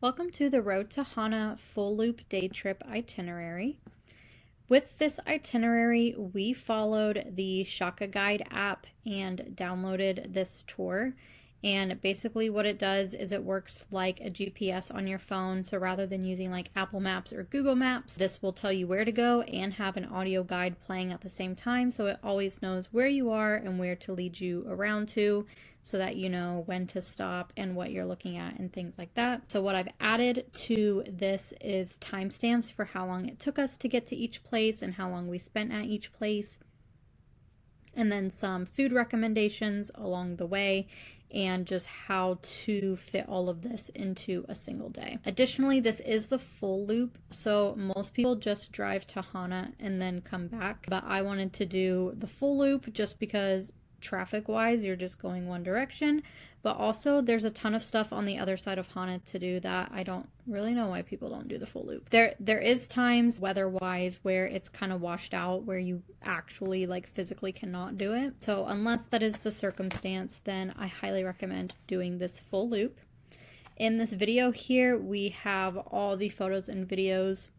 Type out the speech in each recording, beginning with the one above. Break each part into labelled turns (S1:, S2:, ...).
S1: Welcome to the Road to Hana full loop day trip itinerary. With this itinerary, we followed the Shaka Guide app and downloaded this tour. And basically what it does is it works like a GPS on your phone. So rather than using like Apple Maps or Google Maps, this will tell you where to go and have an audio guide playing at the same time. So it always knows where you are and where to lead you around to, so that you know when to stop and what you're looking at and things like that. So what I've added to this is timestamps for how long it took us to get to each place and how long we spent at each place. And then some food recommendations along the way, and just how to fit all of this into a single day. Additionally, this is the full loop, so most people just drive to Hana and then come back, but I wanted to do the full loop just because traffic wise you're just going one direction, but also there's a ton of stuff on the other side of Hana to do that I don't really know why people don't do the full loop. There is times weather wise where it's kind of washed out, where you actually like physically cannot do it. So unless that is the circumstance, then I highly recommend doing this full loop. In this video here we have all the photos and videos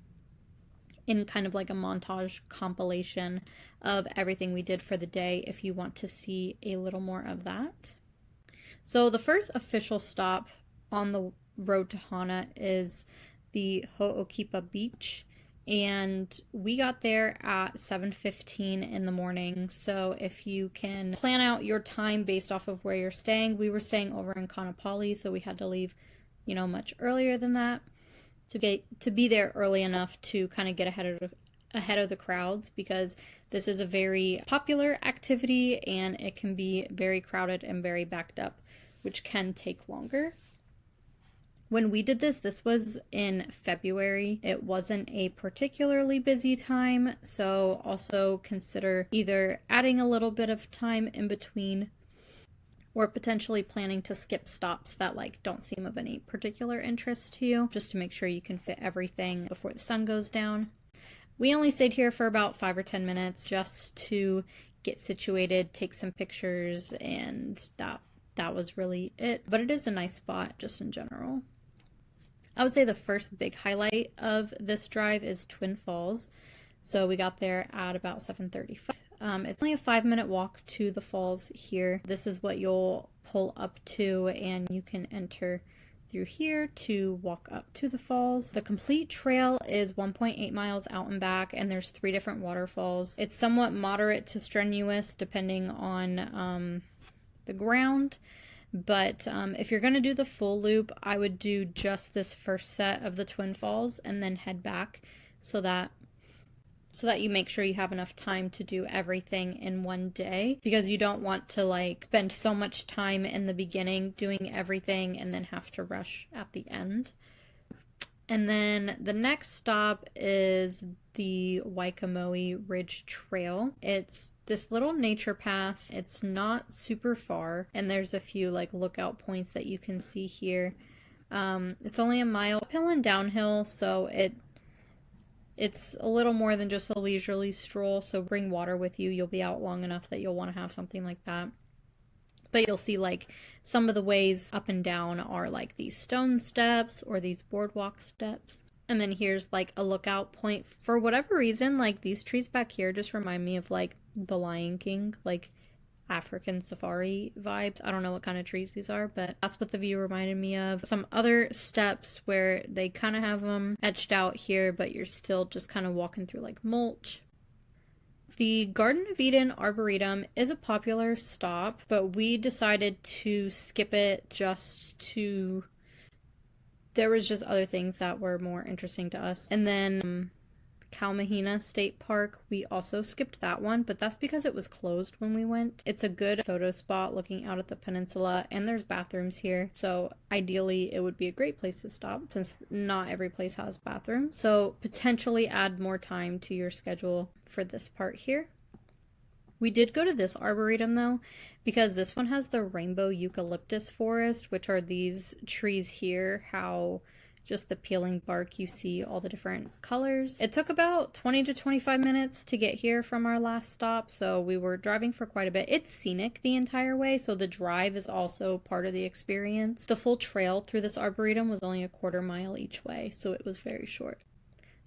S1: in kind of like a montage compilation of everything we did for the day if you want to see a little more of that. So the first official stop on the road to Hana is the Ho'okipa Beach, and we got there at 7:15 in the morning. So if you can plan out your time based off of where you're staying, we were staying over in Kaanapali, so we had to leave, much earlier than that to be there early enough to kind of get ahead of the crowds, because this is a very popular activity and it can be very crowded and very backed up, which can take longer. When we did this was in February. It wasn't a particularly busy time, so also consider either adding a little bit of time in between or potentially planning to skip stops that don't seem of any particular interest to you, just to make sure you can fit everything before the sun goes down. We only stayed here for about 5 or 10 minutes just to get situated, take some pictures, and that was really it. But it is a nice spot just in general. I would say the first big highlight of this drive is Twin Falls. So we got there at about 7:35. It's only a 5-minute walk to the falls here. This is what you'll pull up to, and you can enter through here to walk up to the falls. The complete trail is 1.8 miles out and back, and there's 3 different waterfalls. It's somewhat moderate to strenuous depending on the ground, but if you're going to do the full loop, I would do just this first set of the Twin Falls and then head back so that you make sure you have enough time to do everything in one day, because you don't want to spend so much time in the beginning doing everything and then have to rush at the end. And then the next stop is the Waikamoi Ridge Trail. It's this little nature path. It's not super far, and there's a few lookout points that you can see here. It's only a mile uphill and downhill, so it's a little more than just a leisurely stroll, so bring water with you. You'll be out long enough that you'll want to have something like that. But you'll see some of the ways up and down are these stone steps or these boardwalk steps. And then here's a lookout point. For whatever reason, these trees back here just remind me of the Lion King, African safari vibes. I don't know what kind of trees these are, but that's what the view reminded me of. Some other steps where they kind of have them etched out here, but you're still just kind of walking through mulch. The Garden of Eden Arboretum is a popular stop, but we decided to skip it there was just other things that were more interesting to us. And then Kaumahina State Park, we also skipped that one, but that's because it was closed when we went. It's a good photo spot looking out at the peninsula, and there's bathrooms here, so ideally it would be a great place to stop since not every place has bathrooms. So potentially add more time to your schedule for this part here. We did go to this arboretum though, because this one has the rainbow eucalyptus forest, which are these trees here. How just the peeling bark, you see all the different colors. It took about 20 to 25 minutes to get here from our last stop, so we were driving for quite a bit. It's scenic the entire way, so the drive is also part of the experience. The full trail through this arboretum was only a quarter mile each way, so it was very short.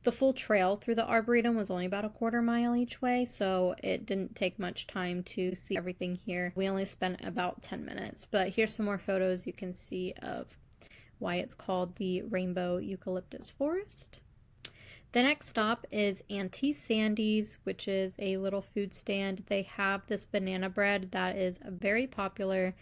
S1: The full trail through the Arboretum was only about a quarter mile each way, so it didn't take much time to see everything here. We only spent about 10 minutes, but here's some more photos you can see of why it's called the Rainbow Eucalyptus Forest. The next stop is Aunty Sandy's, which is a little food stand. They have this banana bread that is very popular.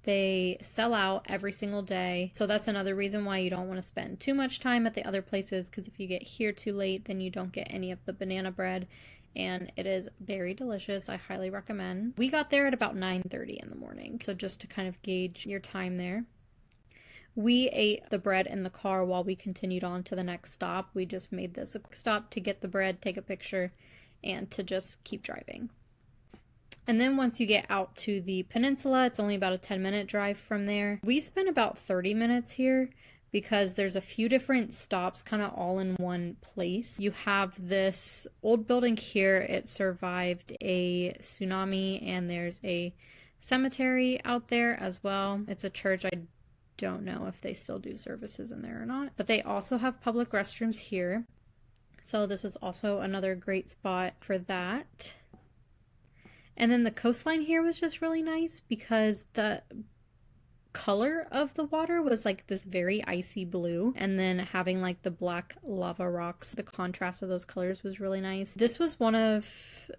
S1: They sell out every single day, so that's another reason why you don't want to spend too much time at the other places, because if you get here too late, then you don't get any of the banana bread, and it is very delicious. I highly recommend. We got there at about 9:30 in the morning, so just to kind of gauge your time there. We ate the bread in the car while we continued on to the next stop. We just made this a quick stop to get the bread, take a picture, and to just keep driving. And then once you get out to the peninsula, it's only about a 10-minute drive from there. We spent about 30 minutes here because there's a few different stops kind of all in one place. You have this old building here. It survived a tsunami, and there's a cemetery out there as well. It's a church. I don't know if they still do services in there or not, but they also have public restrooms here. So this is also another great spot for that. And then the coastline here was just really nice because the color of the water was like this very icy blue, and then having like the black lava rocks, the contrast of those colors was really nice. This was one of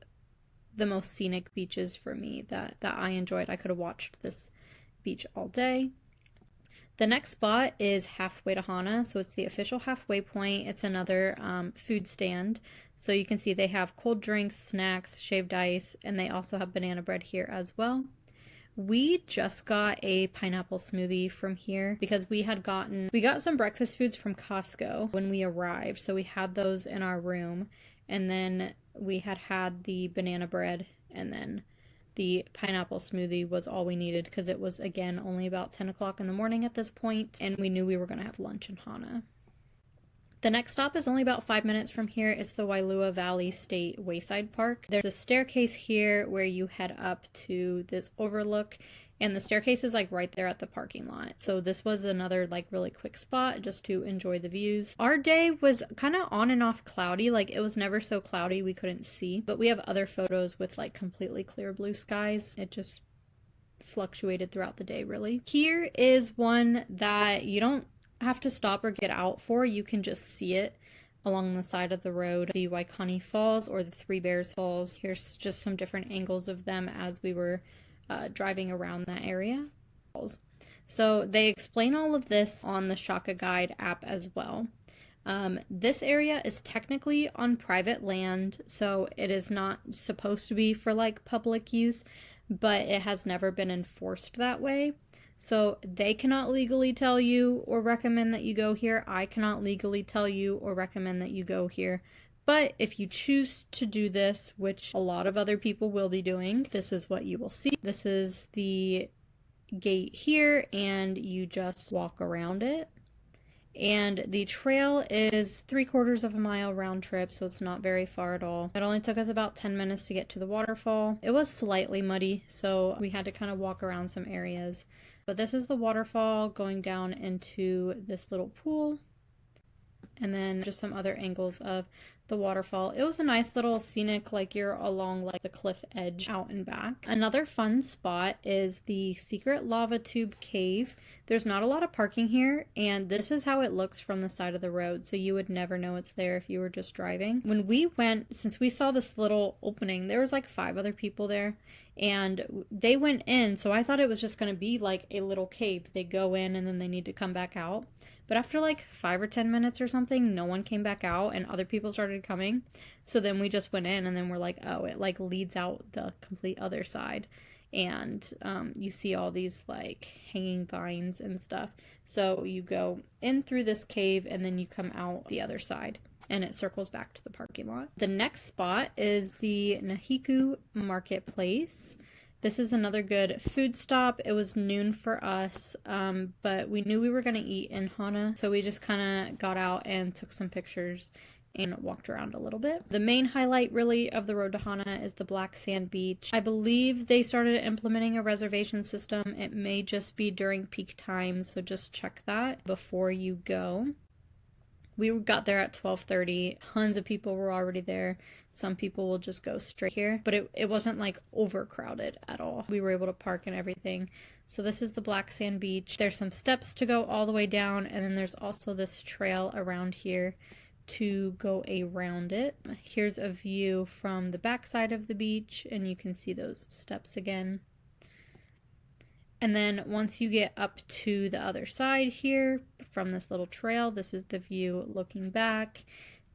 S1: the most scenic beaches for me that I enjoyed. I could have watched this beach all day. The next spot is halfway to Hana, so it's the official halfway point. It's another food stand. So you can see they have cold drinks, snacks, shaved ice, and they also have banana bread here as well. We just got a pineapple smoothie from here because we got some breakfast foods from Costco when we arrived. So we had those in our room, and then we had the banana bread, and then the pineapple smoothie was all we needed because it was, again, only about 10 o'clock in the morning at this point, and we knew we were going to have lunch in Hana. The next stop is only about 5 minutes from here. It's the Wailua Valley State Wayside Park. There's a staircase here where you head up to this overlook, and the staircase is like right there at the parking lot. So this was another like really quick spot just to enjoy the views. Our day was kind of on and off cloudy. Like it was never so cloudy we couldn't see, but we have other photos with like completely clear blue skies. It just fluctuated throughout the day, really. Here is one that you don't have to stop or get out for. You can just see it along the side of the road. The Waikani Falls, or the Three Bears Falls. Here's just some different angles of them as we were driving around that area. So they explain all of this on the Shaka Guide app as well. This area is technically on private land, so it is not supposed to be for like public use, but it has never been enforced that way. So they cannot legally tell you or recommend that you go here. I cannot legally tell you or recommend that you go here. But if you choose to do this, which a lot of other people will be doing, this is what you will see. This is the gate here, and you just walk around it. And the trail is 3/4 of a mile round trip, so it's not very far at all. It only took us about 10 minutes to get to the waterfall. It was slightly muddy, so we had to kind of walk around some areas. But this is the waterfall going down into this little pool. And then just some other angles of the waterfall. It was a nice little scenic, like you're along like the cliff edge out and back. Another fun spot is the secret lava tube cave. There's not a lot of parking here, and this is how it looks from the side of the road, so you would never know it's there if you were just driving. When we went, since we saw this little opening, there was like 5 other people there, and they went in, so I thought it was just going to be like a little cave. They go in and then they need to come back out. But after like 5 or 10 minutes or something, no one came back out and other people started coming. So then we just went in, and then we're like, oh, it like leads out the complete other side. And you see all these like hanging vines and stuff. So you go in through this cave and then you come out the other side, and it circles back to the parking lot. The next spot is the Nahiku Marketplace. This is another good food stop. It was noon for us, but we knew we were going to eat in Hana, so we just kind of got out and took some pictures and walked around a little bit. The main highlight really of the road to Hana is the black sand beach. I believe they started implementing a reservation system. It may just be during peak times, so just check that before you go. We got there at 12:30. Tons of people were already there. Some people will just go straight here, but it wasn't like overcrowded at all. We were able to park and everything. So this is the black sand beach. There's some steps to go all the way down, and then there's also this trail around here to go around it. Here's a view from the back side of the beach, and you can see those steps again. And then once you get up to the other side here from this little trail, this is the view looking back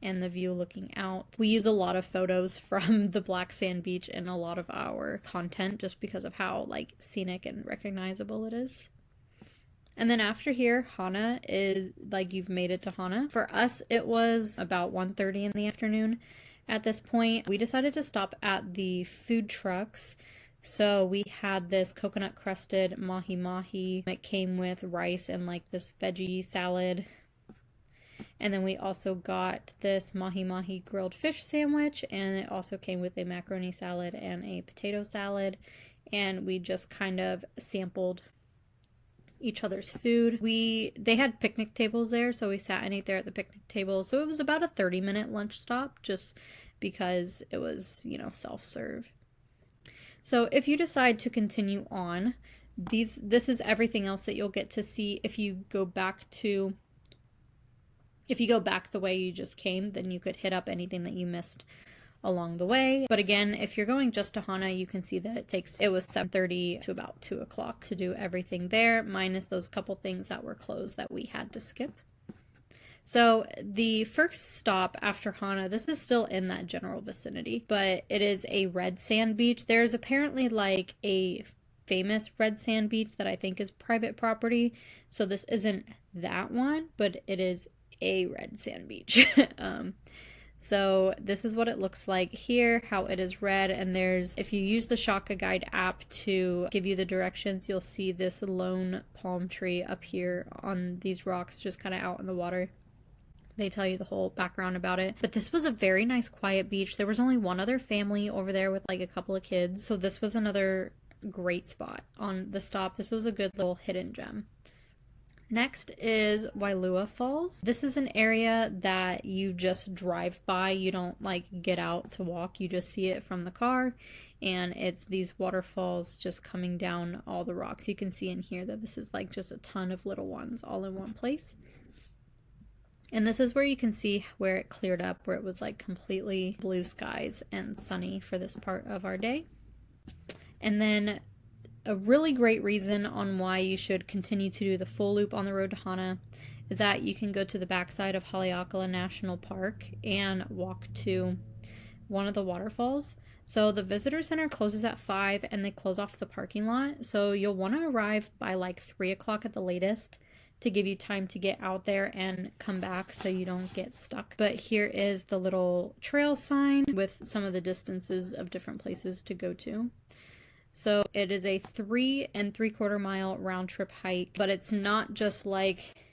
S1: and the view looking out. We use a lot of photos from the black sand beach in a lot of our content just because of how like scenic and recognizable it is. And then after here, Hana is like you've made it to Hana. For us, it was about 1:30 in the afternoon. At this point, we decided to stop at the food trucks. So we had this coconut crusted mahi mahi. It came with rice and like this veggie salad. And then we also got this mahi mahi grilled fish sandwich, and it also came with a macaroni salad and a potato salad. And we just kind of sampled each other's food. They had picnic tables there, so we sat and ate there at the picnic table. So it was about a 30-minute lunch stop just because it was, self-serve. So if you decide to continue on, this is everything else that you'll get to see if you go back the way you just came, then you could hit up anything that you missed along the way. But again, if you're going just to Hana, you can see that it was 7:30 to about 2 o'clock to do everything there, minus those couple things that were closed that we had to skip. So the first stop after Hana, this is still in that general vicinity, but it is a red sand beach. There's apparently like a famous red sand beach that I think is private property. So this isn't that one, but it is a red sand beach. So this is what it looks like here, how it is red. And if you use the Shaka Guide app to give you the directions, you'll see this lone palm tree up here on these rocks, just kind of out in the water. They tell you the whole background about it. But this was a very nice, quiet beach. There was only one other family over there with like a couple of kids. So this was another great spot on the stop. This was a good little hidden gem. Next is Wailua Falls. This is an area that you just drive by. You don't like get out to walk. You just see it from the car. And it's these waterfalls just coming down all the rocks. You can see in here that this is like just a ton of little ones all in one place. And this is where you can see where it cleared up, where it was like completely blue skies and sunny for this part of our day. And then a really great reason on why you should continue to do the full loop on the road to Hana is that you can go to the backside of Haleakala National Park and walk to one of the waterfalls. So the visitor center closes at 5 and they close off the parking lot. So you'll want to arrive by like 3 o'clock at the latest to give you time to get out there and come back so you don't get stuck. But here is the little trail sign with some of the distances of different places to go to. So it is a 3 3/4 mile round trip hike, but it's not just like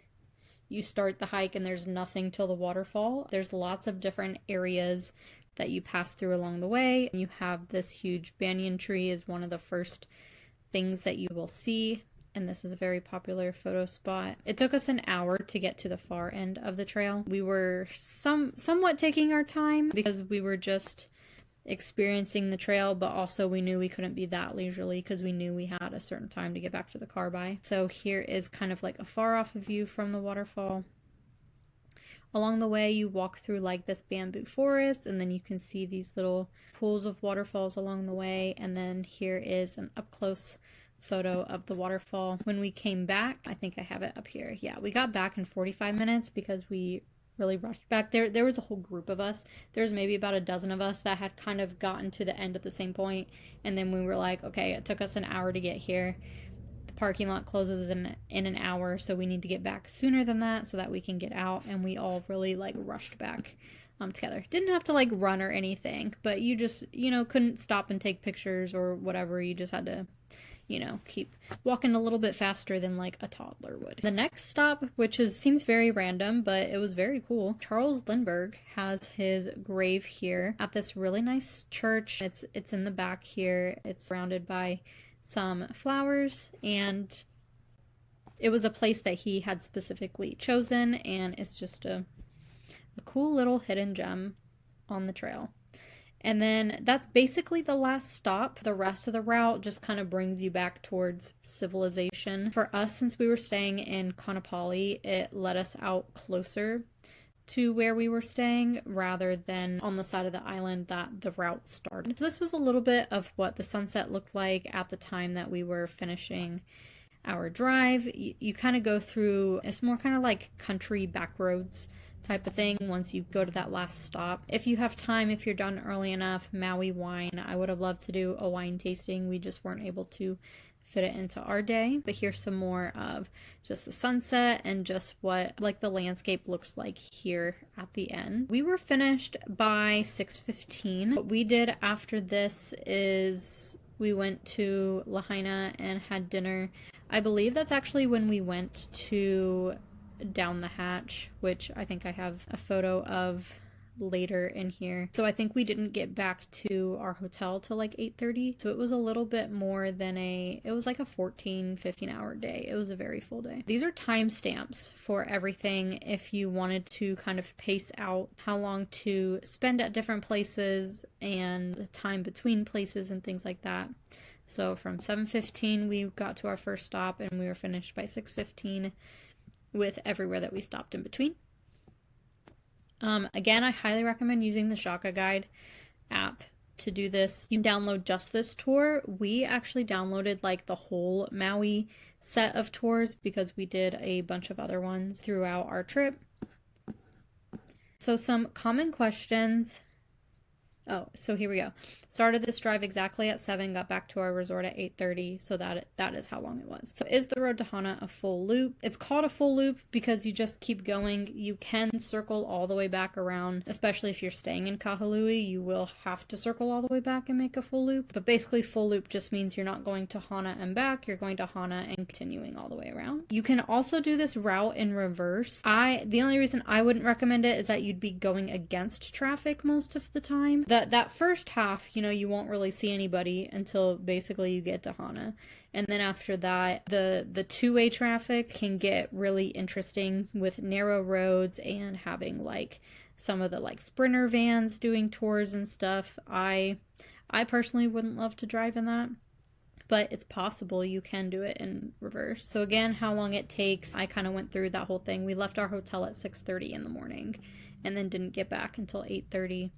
S1: you start the hike and there's nothing till the waterfall. There's lots of different areas that you pass through along the way. You have this huge banyan tree is one of the first things that you will see. And this is a very popular photo spot. It took us an hour to get to the far end of the trail. We were somewhat taking our time because we were just experiencing the trail, but also we knew we couldn't be that leisurely because we knew we had a certain time to get back to the car by. So here is kind of like a far off view from the waterfall. Along the way, you walk through like this bamboo forest, and then you can see these little pools of waterfalls along the way. And then here is an up close photo of the waterfall. When we came back, I think I have it up here. Yeah, we got back in 45 minutes because we really rushed back. There was a whole group of us. There's maybe about a dozen of us that had kind of gotten to the end at the same point, and then we were like, okay, it took us an hour to get here. The parking lot closes in an hour, so we need to get back sooner than that so that we can get out, and we all really like rushed back together. Didn't have to like run or anything, but you just, you know, couldn't stop and take pictures or whatever. You just had to, you know, keep walking a little bit faster than like a toddler would. The next stop, which seems very random, but it was very cool. Charles Lindbergh has his grave here at this really nice church. It's in the back here. It's surrounded by some flowers, and it was a place that he had specifically chosen, and it's just a cool little hidden gem on the trail. And then that's basically the last stop. The rest of the route just kind of brings you back towards civilization. For us, since we were staying in Kaanapali, it led us out closer to where we were staying rather than on the side of the island that the route started. So this was a little bit of what the sunset looked like at the time that we were finishing our drive. You kind of go through, it's more kind of like country back roads type of thing once you go to that last stop. If you have time, if you're done early enough, Maui wine. I would have loved to do a wine tasting. We just weren't able to fit it into our day. But here's some more of just the sunset and just what like the landscape looks like here at the end. We were finished by 6:15. What we did after this is we went to Lahaina and had dinner. I believe that's actually when we went to Down the Hatch, which I think I have a photo of later in here. So I think we didn't get back to our hotel till like 8:30. So it was a little bit more than it was like a 14-15 hour day. It was a very full day. These are timestamps for everything if you wanted to kind of pace out how long to spend at different places and the time between places and things like that. So from 7:15 we got to our first stop and we were finished by 6:15 with everywhere that we stopped in between. Again, I highly recommend using the Shaka Guide app to do this. You can download just this tour. We actually downloaded like the whole Maui set of tours because we did a bunch of other ones throughout our trip. So some common questions. Oh, so here we go. Started this drive exactly at 7, got back to our resort at 8:30, so that is how long it was. So is the road to Hana a full loop? It's called a full loop because you just keep going. You can circle all the way back around, especially if you're staying in Kahului, you will have to circle all the way back and make a full loop. But basically full loop just means you're not going to Hana and back, you're going to Hana and continuing all the way around. You can also do this route in reverse. The only reason I wouldn't recommend it is that you'd be going against traffic most of the time. That first half, you know, you won't really see anybody until basically you get to Hana. And then after that, the two-way traffic can get really interesting with narrow roads and having like some of the like sprinter vans doing tours and stuff. I personally wouldn't love to drive in that, but it's possible. You can do it in reverse. So again, how long it takes, I kind of went through that whole thing. We left our hotel at 6:30 in the morning and then didn't get back until 8:30.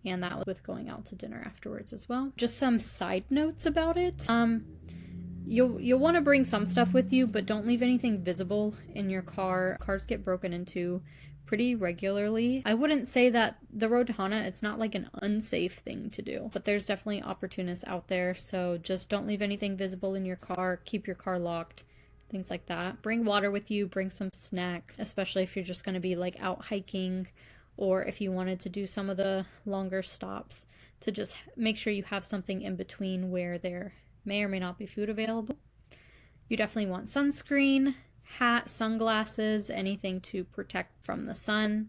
S1: And that was with going out to dinner afterwards as well. Just some side notes about it. You'll want to bring some stuff with you, but don't leave anything visible in your car. Cars get broken into pretty regularly. I wouldn't say that the road to Hana, it's not like an unsafe thing to do, but there's definitely opportunists out there. So just don't leave anything visible in your car. Keep your car locked. Things like that. Bring water with you. Bring some snacks, especially if you're just going to be like out hiking, or if you wanted to do some of the longer stops, to just make sure you have something in between where there may or may not be food available. You definitely want sunscreen, hat, sunglasses, anything to protect from the sun.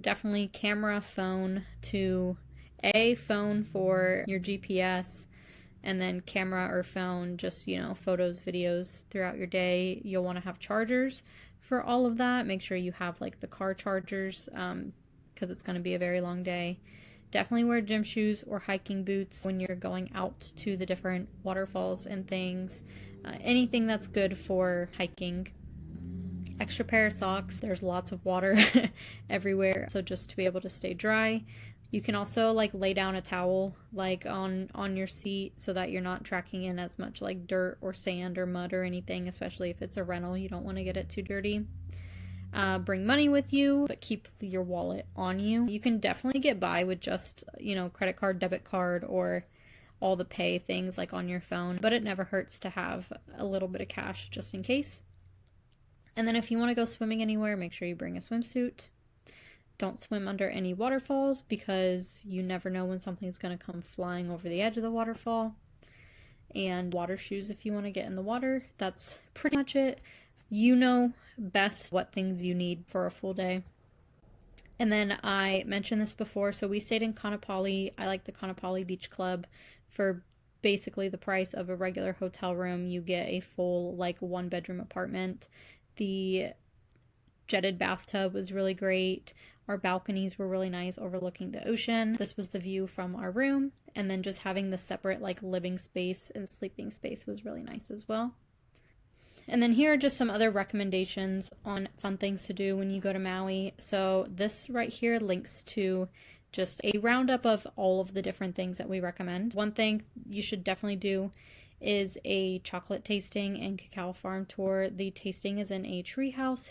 S1: Definitely camera, phone phone for your GPS, and then camera or phone, just, you know, photos, videos throughout your day. You'll want to have chargers for all of that. Make sure you have like the car chargers because it's going to be a very long day. Definitely wear gym shoes or hiking boots when you're going out to the different waterfalls and things. Anything that's good for hiking. Extra pair of socks. There's lots of water everywhere, so just to be able to stay dry. You can also like lay down a towel like on your seat so that you're not tracking in as much like dirt or sand or mud or anything, especially if it's a rental. You don't want to get it too dirty. Bring money with you, but keep your wallet on you. You can definitely get by with just, you know, credit card, debit card, or all the pay things like on your phone, but it never hurts to have a little bit of cash just in case. And then if you want to go swimming anywhere, make sure you bring a swimsuit. Don't swim under any waterfalls because you never know when something's going to come flying over the edge of the waterfall. And water shoes if you want to get in the water. That's pretty much it. You know best what things you need for a full day. And then I mentioned this before, so we stayed in Kaanapali. I like the Kaanapali Beach Club. For basically the price of a regular hotel room, you get a full, like, 1-bedroom apartment. The jetted bathtub was really great. Our balconies were really nice, overlooking the ocean. This was the view from our room. And then just having the separate, like, living space and sleeping space was really nice as well. And then here are just some other recommendations on fun things to do when you go to Maui. So this right here links to just a roundup of all of the different things that we recommend. One thing you should definitely do is a chocolate tasting and cacao farm tour. The tasting is in a tree house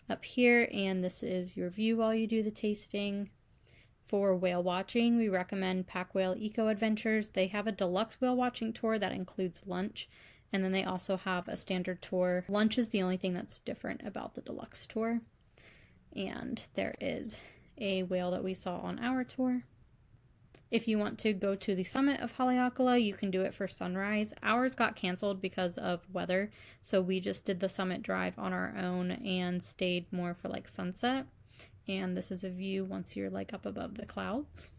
S1: up here, and this is your view while you do the tasting. For whale watching, we recommend Pack Whale Eco Adventures. They have a deluxe whale watching tour that includes lunch, and then they also have a standard tour. Lunch is the only thing that's different about the deluxe tour. And there is a whale that we saw on our tour. If you want to go to the summit of Haleakala, you can do it for sunrise. Ours got canceled because of weather, so we just did the summit drive on our own and stayed more for like sunset. And this is a view once you're like up above the clouds.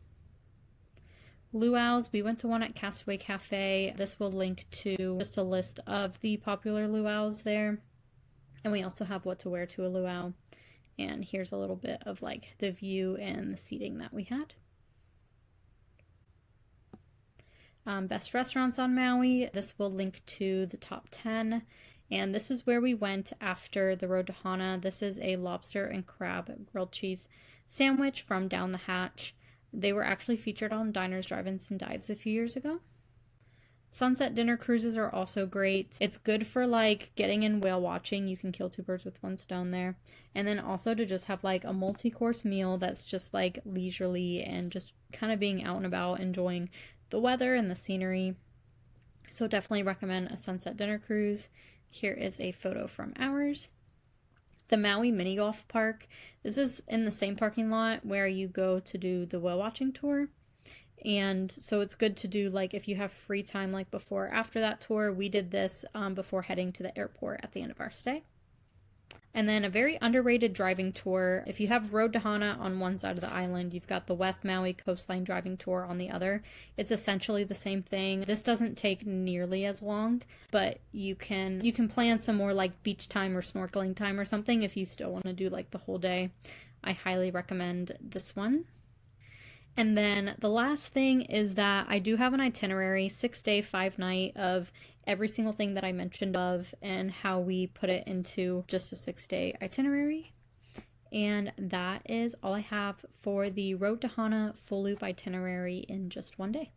S1: Luau's, we went to one at Castaway Cafe. This will link to just a list of the popular luau's there. And we also have what to wear to a luau. And here's a little bit of like the view and the seating that we had. Best restaurants on Maui. This will link to the top 10. And this is where we went after the road to Hana. This is a lobster and crab grilled cheese sandwich from Down the Hatch. They were actually featured on Diners, Drive-Ins, and Dives a few years ago. Sunset dinner cruises are also great. It's good for like getting in whale watching. You can kill 2 birds with 1 stone there. And then also to just have like a multi-course meal that's just like leisurely and just kind of being out and about, enjoying the weather and the scenery. So definitely recommend a sunset dinner cruise. Here is a photo from ours. The Maui Mini Golf Park. This is in the same parking lot where you go to do the whale watching tour. And so it's good to do like if you have free time like before or after that tour. We did this before heading to the airport at the end of our stay. And then a very underrated driving tour. If you have Road to Hana on one side of the island, you've got the West Maui Coastline Driving Tour on the other. It's essentially the same thing. This doesn't take nearly as long, but you can plan some more like beach time or snorkeling time or something if you still want to do like the whole day. I highly recommend this one. And then the last thing is that I do have an itinerary, 6-day, 5-night of every single thing that I mentioned of and how we put it into just a 6-day itinerary. And that is all I have for the Road to Hana full loop itinerary in just one day.